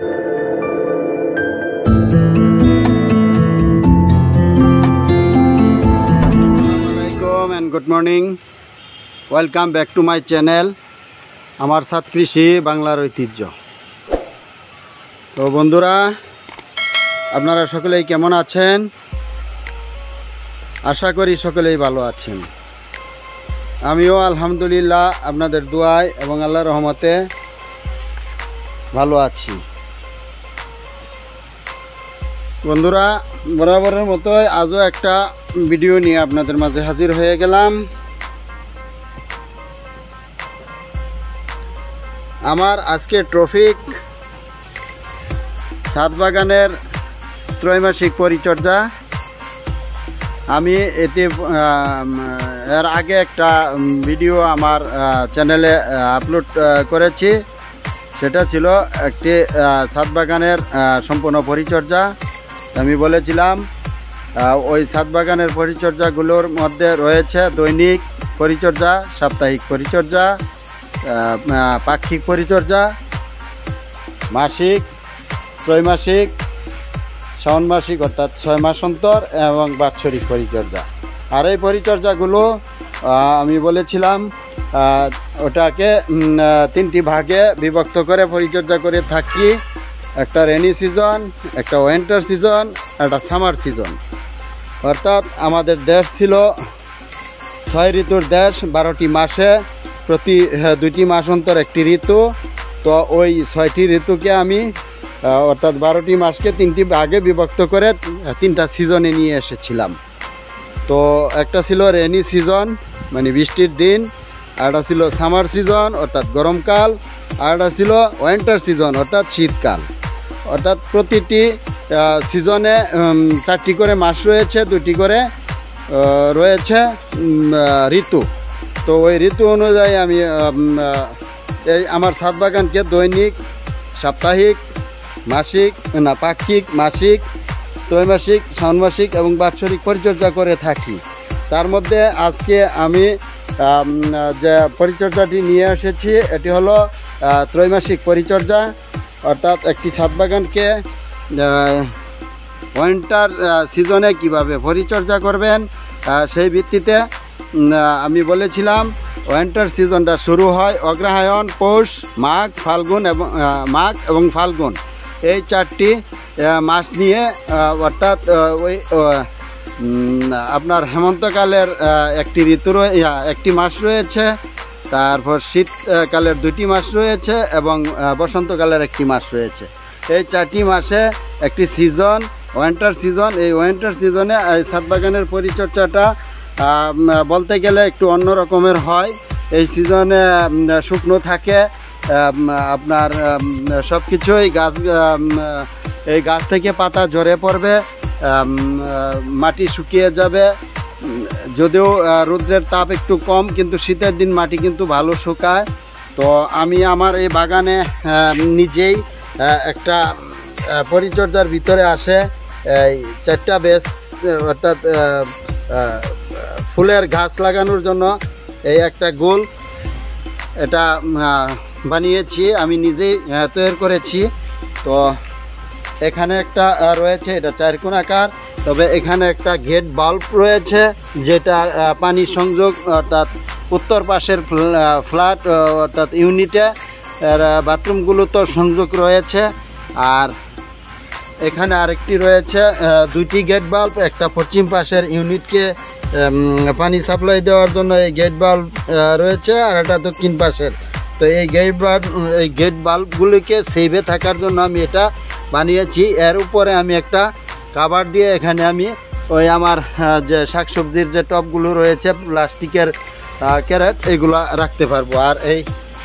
Good morning, welcome back to my channel আমার সাথ কৃষি বাংলার ঐতিহ্য। তো বন্ধুরা, আপনারা সকলেই কেমন আছেন? আশা করি সকলেই ভালো আছেন। আমিও আলহামদুলিল্লাহ আপনাদের দোয়ায় এবং আল্লাহর রহমতে ভালো আছি। বন্ধুরা, বরাবরের মতোই আজও একটা ভিডিও নিয়ে আপনাদের মাঝে হাজির হয়ে গেলাম। আমার আজকে ট্রফিক ছাদ বাগানের ত্রৈমাসিক পরিচর্যা। আমি এতে এর আগে একটা ভিডিও আমার চ্যানেলে আপলোড করেছি। সেটা ছিল একটি ছাদ বাগানের সম্পূর্ণ পরিচর্যা। আমি বলেছিলাম ওই ছাদ বাগানের পরিচর্যাগুলোর মধ্যে রয়েছে দৈনিক পরিচর্যা, সাপ্তাহিক পরিচর্যা, পাক্ষিক পরিচর্যা, মাসিক, ত্রৈমাসিক, ষান্মাসিক অর্থাৎ 6 মাস অন্তর এবং বাৎসরিক পরিচর্যা। আর এই পরিচর্যাগুলো আমি বলেছিলাম ওটাকে 3টি ভাগে বিভক্ত করে পরিচর্যা করে থাকি। একটা রেনি সিজন, একটা উইন্টার সিজন, একটা সামার সিজন। অর্থাৎ আমাদের দেশ ছিল 6 ঋতুর দেশ, 12টি মাসে প্রতি 2টি মাস অন্তর একটি ঋতু। তো ওই 6টি ঋতুকে আমি অর্থাৎ 12টি মাসকে 3টি ভাগে বিভক্ত করে 3টা সিজনে নিয়ে এসেছিলাম। তো একটা ছিল রেনি সিজন মানে বৃষ্টির দিন, আরেকটা ছিল সামার সিজন অর্থাৎ গরমকাল, আরেকটা ছিল উইন্টার সিজন অর্থাৎ শীতকাল। অর্থাৎ প্রতিটি সিজনে 4টি করে মাস রয়েছে, 2টি করে রয়েছে ঋতু। তো ওই ঋতু অনুযায়ী আমি এই আমার ছাদ বাগানকে দৈনিক, সাপ্তাহিক, মাসিক পাক্ষিক, মাসিক, ত্রৈমাসিক, ষান্মাসিক এবং বাৎসরিক পরিচর্যা করে থাকি। তার মধ্যে আজকে আমি যে পরিচর্যাটি নিয়ে এসেছি এটি হলো ত্রৈমাসিক পরিচর্যা। অর্থাৎ একটি ছাদ বাগানকে উইন্টার সিজনে কিভাবে পরিচর্যা করবেন সেই ভিত্তিতে আমি বলেছিলাম উইন্টার সিজনটা শুরু হয় অগ্রহায়ণ, পৌষ, মাঘ, ফাল্গুন এবং ফাল্গুন, এই 4টি মাস নিয়ে। অর্থাৎ ওই আপনার হেমন্তকালের একটি একটি মাস রয়েছে, তারপর শীতকালের 2টি মাস রয়েছে এবং বসন্তকালের একটি মাস রয়েছে। এই 4টি মাসে একটি সিজন উইন্টার সিজন। এই উইন্টার সিজনে এই ছাদ বাগানের পরিচর্যাটা বলতে গেলে একটু অন্য রকমের হয়। এই সিজনে শুকনো থাকে, আপনার সব কিছুই এই গাছ থেকে পাতা ঝরে পড়বে, মাটি শুকিয়ে যাবে। যদিও রৌদ্রের তাপ একটু কম, কিন্তু শীতের দিন মাটি কিন্তু ভালো শুকায়। তো আমি আমার এই বাগানে নিজেই একটা পরিচর্যার ভিতরে আসে 4টা বেস অর্থাৎ ফুলের গাছ লাগানোর জন্য এই একটা গোল এটা বানিয়েছি, আমি নিজেই তৈরি করেছি। তো এখানে একটা রয়েছে, এটা 4 কোণ আকার। তবে এখানে একটা গেট বাল্ব রয়েছে যেটা পানি সংযোগ অর্থাৎ উত্তর পাশের ফ্ল্যাট অর্থাৎ ইউনিটে বাথরুমগুলো তো সংযোগ রয়েছে। আর এখানে আরেকটি রয়েছে 2টি গেট বাল্ব, একটা পশ্চিম পাশের ইউনিটকে পানি সাপ্লাই দেওয়ার জন্য এই গেট বাল্ব রয়েছে, আর একটা দক্ষিণ পাশের। তো এই গেট বাল্বগুলিকে সেভে থাকার জন্য আমি এটা বানিয়েছি। এর উপরে আমি একটা কাভার দিয়ে এখানে আমি ওই আমার যে শাকসবজির যে টবগুলো রয়েছে প্লাস্টিকের ক্যারেট এগুলো রাখতে পারবো। আর এই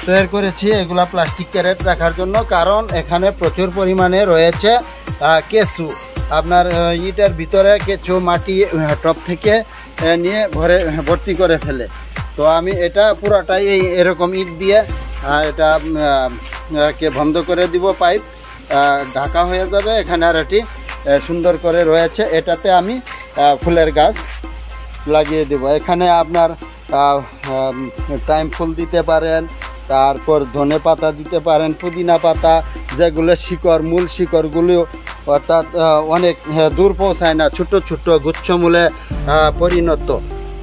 তৈরি করেছি এগুলা প্লাস্টিক ক্যারেট রাখার জন্য, কারণ এখানে প্রচুর পরিমাণে রয়েছে কেঁচু। আপনার ইটের ভিতরে কেঁচু মাটি টব থেকে নিয়ে ভর্তি করে ফেলে। তো আমি এটা পুরাটাই এরকম ইট দিয়ে এটা কে বন্ধ করে দিব, পাইপ ঢাকা হয়ে যাবে। এখানে আর এটি সুন্দর করে রয়েছে, এটাতে আমি ফুলের গাছ লাগিয়ে দেব। এখানে আপনার টাইম ফুল দিতে পারেন, তারপর ধনে পাতা দিতে পারেন, পুদিনা পাতা, যেগুলো শিকড়, মূল শিকড়গুলো অর্থাৎ অনেক দূর পৌঁছায় না, ছোট ছোট গুচ্ছমূলে পরিণত।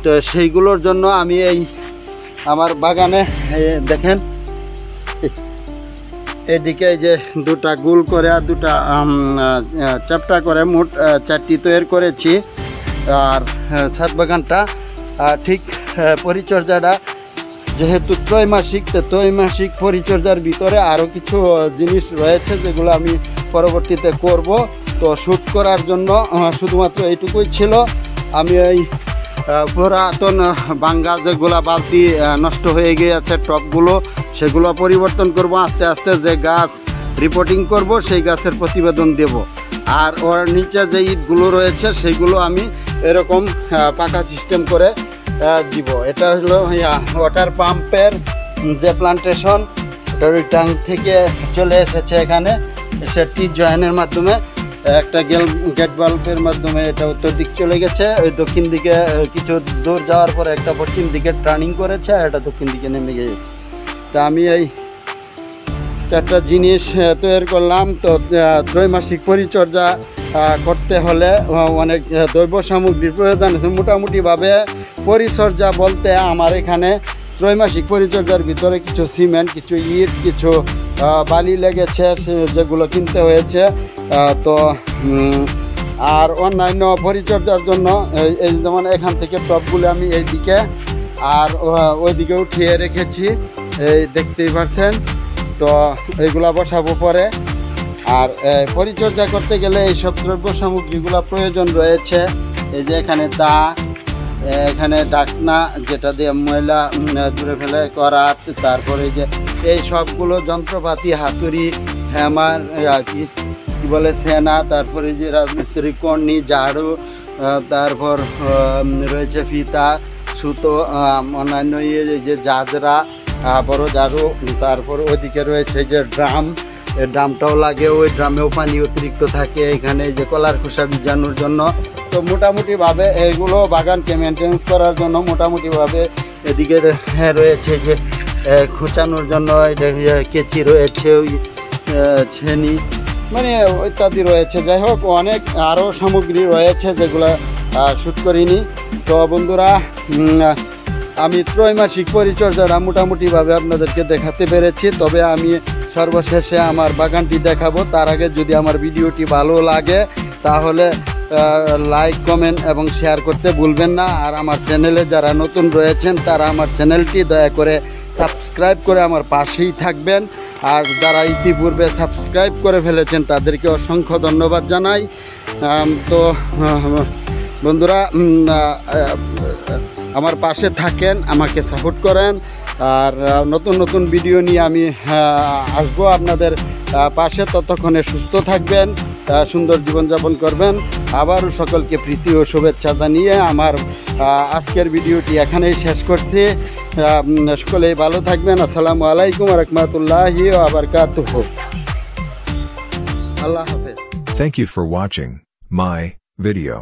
তো সেইগুলোর জন্য আমি এই আমার বাগানে দেখেন এদিকে যে দুটা গোল করে আর দুটা চ্যাপ্টা করে মোট 4টি তৈরি করেছি। আর ছাদ বাগানটা ঠিক পরিচর্যাটা যেহেতু ত্রৈমাসিক, তো ত্রৈমাসিক পরিচর্যার ভিতরে আরও কিছু জিনিস রয়েছে যেগুলো আমি পরবর্তীতে করব। তো শ্যুট করার জন্য শুধুমাত্র এইটুকুই ছিল। আমি এই পুরাতন বাঙ্গা যেগুলো বালতি নষ্ট হয়ে গিয়েছে টবগুলো, সেগুলো পরিবর্তন করব আস্তে আস্তে। যে গাছ রিপোর্টিং করব সেই গাছের প্রতিবেদন দেব। আর ওর নিচে যে ইটগুলো রয়েছে সেগুলো আমি এরকম পাকা সিস্টেম করে দিব। এটা হলো ওয়াটার পাম্পের যে প্লান্টেশন, ওটার ট্যাঙ্ক থেকে চলে এসেছে এখানে, সেটি জয়েনের মাধ্যমে একটা গেট বাল্বের মাধ্যমে এটা উত্তর দিক চলে গেছে, ওই দক্ষিণ দিকে কিছু দূর যাওয়ার পরে একটা পশ্চিম দিকে টার্নিং করেছে, আর এটা দক্ষিণ দিকে নেমে গেছে। তা আমি এই 4টা জিনিস তৈরি করলাম। তো ত্রৈমাসিক পরিচর্যা করতে হলে অনেক দ্রব্য সামগ্রীর প্রয়োজন আছে। মোটামুটিভাবে পরিচর্যা বলতে আমার এখানে ত্রৈমাসিক পরিচর্যার ভিতরে কিছু সিমেন্ট, কিছু ইট, কিছু বালি লেগেছে যেগুলো কিনতে হয়েছে। তো আর অন্যান্য পরিচর্যার জন্য এই যেমন এখান থেকে টবগুলো আমি এইদিকে আর ওইদিকে উঠিয়ে রেখেছি, এই দেখতেই পাচ্ছেন। তো এইগুলা বসাবো পরে। আর পরিচর্যা করতে গেলে এইসব দ্রব্য সামগ্রীগুলো প্রয়োজন রয়েছে। এই যে এখানে দা, এখানে ডাকনা যেটা দিয়ে ময়লা দূরে ফেলে করা, তারপরে যে এই সবগুলো যন্ত্রপাতি, হাতুড়ি, হ্যামার, কি বলে সেনা, তারপরে যে রাজমিস্ত্রি কর্নি, ঝাড়ু, তারপর রয়েছে ফিতা, সুতো, অন্যান্য যে জাজরা, বড় ঝাড়ু, তারপর ওইদিকে রয়েছে যে ড্রাম, এই ড্রামটাও লাগে, ওই ড্রামেও পানি অতিরিক্ত থাকে এখানে যে কলার খোসা ভিজানোর জন্য। তো মোটামুটিভাবে এইগুলো বাগানকে মেনটেন্স করার জন্য মোটামুটিভাবে এদিকে রয়েছে যে খোঁচানোর জন্য কেচি রয়েছে, ওই ছেনি, মানে ইত্যাদি রয়েছে। যাই হোক, অনেক আরও সামগ্রী রয়েছে যেগুলো শ্যুট করিনি। তো বন্ধুরা, আমি ত্রৈমাসিক পরিচর্যাটা মোটামুটিভাবে আপনাদেরকে দেখাতে পেরেছি। তবে আমি সর্বশেষে আমার বাগানটি দেখাবো। তার আগে যদি আমার ভিডিওটি ভালো লাগে তাহলে লাইক, কমেন্ট এবং শেয়ার করতে ভুলবেন না। আর আমার চ্যানেলে যারা নতুন রয়েছেন তারা আমার চ্যানেলটি দয়া করে সাবস্ক্রাইব করে আমার পাশেই থাকবেন। আর যারা ইতিপূর্বে সাবস্ক্রাইব করে ফেলেছেন তাদেরকে অসংখ্য ধন্যবাদ জানাই। তো বন্ধুরা, আমার পাশে থাকেন, আমাকে সাপোর্ট করেন। আর নতুন নতুন ভিডিও নিয়ে আমি আসবো আপনাদের পাশে। ততক্ষণে সুস্থ থাকবেন, সুন্দর জীবনযাপন করবেন। আবারও সকলকে প্রীতি ও শুভেচ্ছা জানিয়ে আমার আজকের ভিডিওটি এখানেই শেষ করছি। সকলেই ভালো থাকবেন। আসসালামু আলাইকুম ওয়া রাহমাতুল্লাহি ওয়া বারাকাতুহু। আল্লাহ হাফেজ। Thank you for watching my video.